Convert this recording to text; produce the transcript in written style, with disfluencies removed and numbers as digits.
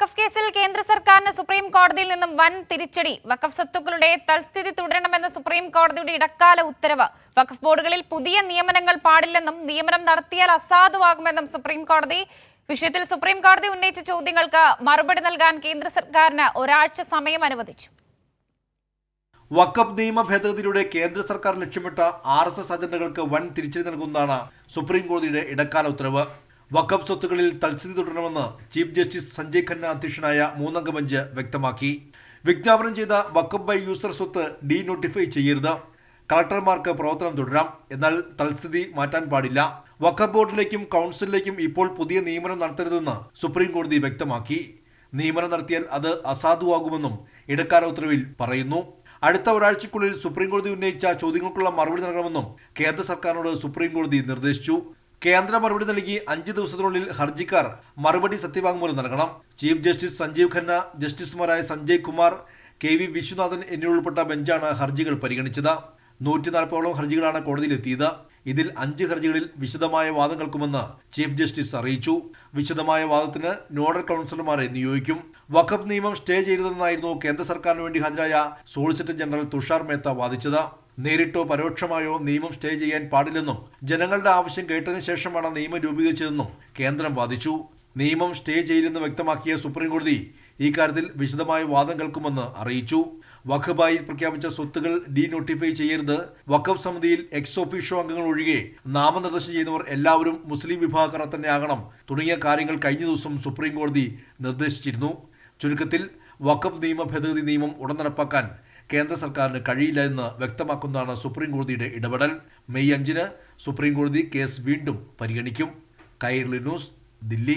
വഖഫ് കേസിൽ കേന്ദ്ര സർക്കാരിന് സുപ്രീം കോടതിയിൽ നിന്നും വൻ തിരിച്ചടി. വഖഫ് സ്വത്തുക്കളുടെ തൽസ്ഥിതി തുടരണമെന്ന സുപ്രീം കോടതിയുടെ ഇടക്കാല ഉത്തരവ്. വഖഫ് ബോർഡുകളിൽ പുതിയ നിയമനങ്ങൾ പാടില്ലെന്നും നിയമനം നടത്തിയാൽ അസാധുവാകുമെന്നും സുപ്രീം കോടതി. വിഷയത്തിൽ സുപ്രീം കോടതി ഉന്നയിച്ച ചോദ്യങ്ങൾക്ക് മറുപടി നൽകാൻ കേന്ദ്ര സർക്കാരിന് ഒരാഴ്ച സമയം അനുവദിച്ചു. വഖഫ് നിയമ ഭേദഗതിയിലൂടെ കേന്ദ്ര സർക്കാർ ലക്ഷ്യമിട്ട RSS അജണ്ടകൾക്ക് വൻ തിരിച്ചടി നൽകുന്നതാണ് സുപ്രീം കോടതിയുടെ ഇടക്കാല ഉത്തരവ്. വഖഫ് സ്വത്തുക്കളിൽ തൽസ്ഥിതി തുടരണമെന്ന് ചീഫ് ജസ്റ്റിസ് സഞ്ജയ് ഖന്ന അധ്യക്ഷനായ മൂന്നംഗ ബെഞ്ച് വ്യക്തമാക്കി. വിജ്ഞാപനം ചെയ്ത വഖഫ് ബൈ യൂസർ സ്വത്ത് ഡീനോട്ടിഫൈ ചെയ്യരുത്. കളക്ടർമാർക്ക് പ്രവർത്തനം തുടരാം, എന്നാൽ തൽസ്ഥിതി മാറ്റാൻ പാടില്ല. വഖഫ് ബോർഡിലേക്കും കൗൺസിലിലേക്കും ഇപ്പോൾ പുതിയ നിയമനം നടത്തരുതെന്ന് സുപ്രീം കോടതി വ്യക്തമാക്കി. നിയമനം നടത്തിയാൽ അത് അസാധുവാകുമെന്നും ഇടക്കാല ഉത്തരവിൽ പറയുന്നു. അടുത്ത ഒരാഴ്ചയ്ക്കുള്ളിൽ സുപ്രീം കോടതി ഉന്നയിച്ച ചോദ്യങ്ങൾക്കുള്ള മറുപടി നൽകണമെന്നും കേന്ദ്ര സർക്കാരിനോട് സുപ്രീം കോടതി നിർദ്ദേശിച്ചു. കേന്ദ്ര മറുപടി നൽകി 5 ദിവസത്തിനുള്ളിൽ ഹർജിക്കാർ മറുപടി സത്യവാങ്മൂലം നൽകണം. ചീഫ് ജസ്റ്റിസ് സഞ്ജീവ് ഖന്ന, ജസ്റ്റിസുമാരായ സഞ്ജയ് കുമാർ, KV വിശ്വനാഥൻ എന്നിവരുൾപ്പെട്ട ബെഞ്ചാണ് ഹർജികൾ പരിഗണിച്ചത്. 140ഓളം ഹർജികളാണ് കോടതിയിലെത്തിയത്. ഇതിൽ 5 ഹർജികളിൽ വിശദമായ വാദം കേൾക്കുമെന്ന് ചീഫ് ജസ്റ്റിസ് അറിയിച്ചു. വിശദമായ വാദത്തിന് നോഡൽ കൗൺസിലർമാരെ നിയോഗിക്കും. വഖഫ് നിയമം സ്റ്റേ ചെയ്തതെന്നായിരുന്നു കേന്ദ്ര സർക്കാരിന് വേണ്ടി ഹാജരായ സോളിസിറ്റർ ജനറൽ തുഷാർ മേത്ത വാദിച്ചത്. നേരിട്ടോ പരോക്ഷമായോ നിയമം സ്റ്റേ ചെയ്യാൻ പാടില്ലെന്നും ജനങ്ങളുടെ ആവശ്യം കേട്ടതിനു ശേഷമാണ് നിയമം രൂപീകരിച്ചതെന്നും കേന്ദ്രം വാദിച്ചു. നിയമം സ്റ്റേ ചെയ്യില്ലെന്ന് വ്യക്തമാക്കിയ സുപ്രീം കോടതി ഇക്കാര്യത്തിൽ വിശദമായ വാദം കേൾക്കുമെന്ന് അറിയിച്ചു. വഖഫായി പ്രഖ്യാപിച്ച സ്വത്തുകൾ ഡീനോട്ടിഫൈ ചെയ്യരുത്. വഖഫ് സമിതിയിൽ എക്സ് ഒഫീഷ്യോ അംഗങ്ങൾ ഒഴികെ നാമനിർദ്ദേശം ചെയ്യുന്നവർ എല്ലാവരും മുസ്ലിം വിഭാഗക്കാർ തന്നെയാകണം തുടങ്ങിയ കാര്യങ്ങൾ കഴിഞ്ഞ ദിവസം സുപ്രീം കോടതി നിർദ്ദേശിച്ചിരുന്നു. ചുരുക്കത്തിൽ വഖഫ് നിയമ ഭേദഗതി നിയമം ഉടൻ നടപ്പാക്കാൻ കേന്ദ്ര സർക്കാരിന് കഴിയില്ല എന്ന് വ്യക്തമാക്കുന്നതാണ് സുപ്രീം കോടതിയുടെ ഇടപെടൽ. മെയ് 5-ന് സുപ്രീം കോടതി കേസ് വീണ്ടും പരിഗണിക്കും. കൈരളി ന്യൂസ്, ദില്ലി.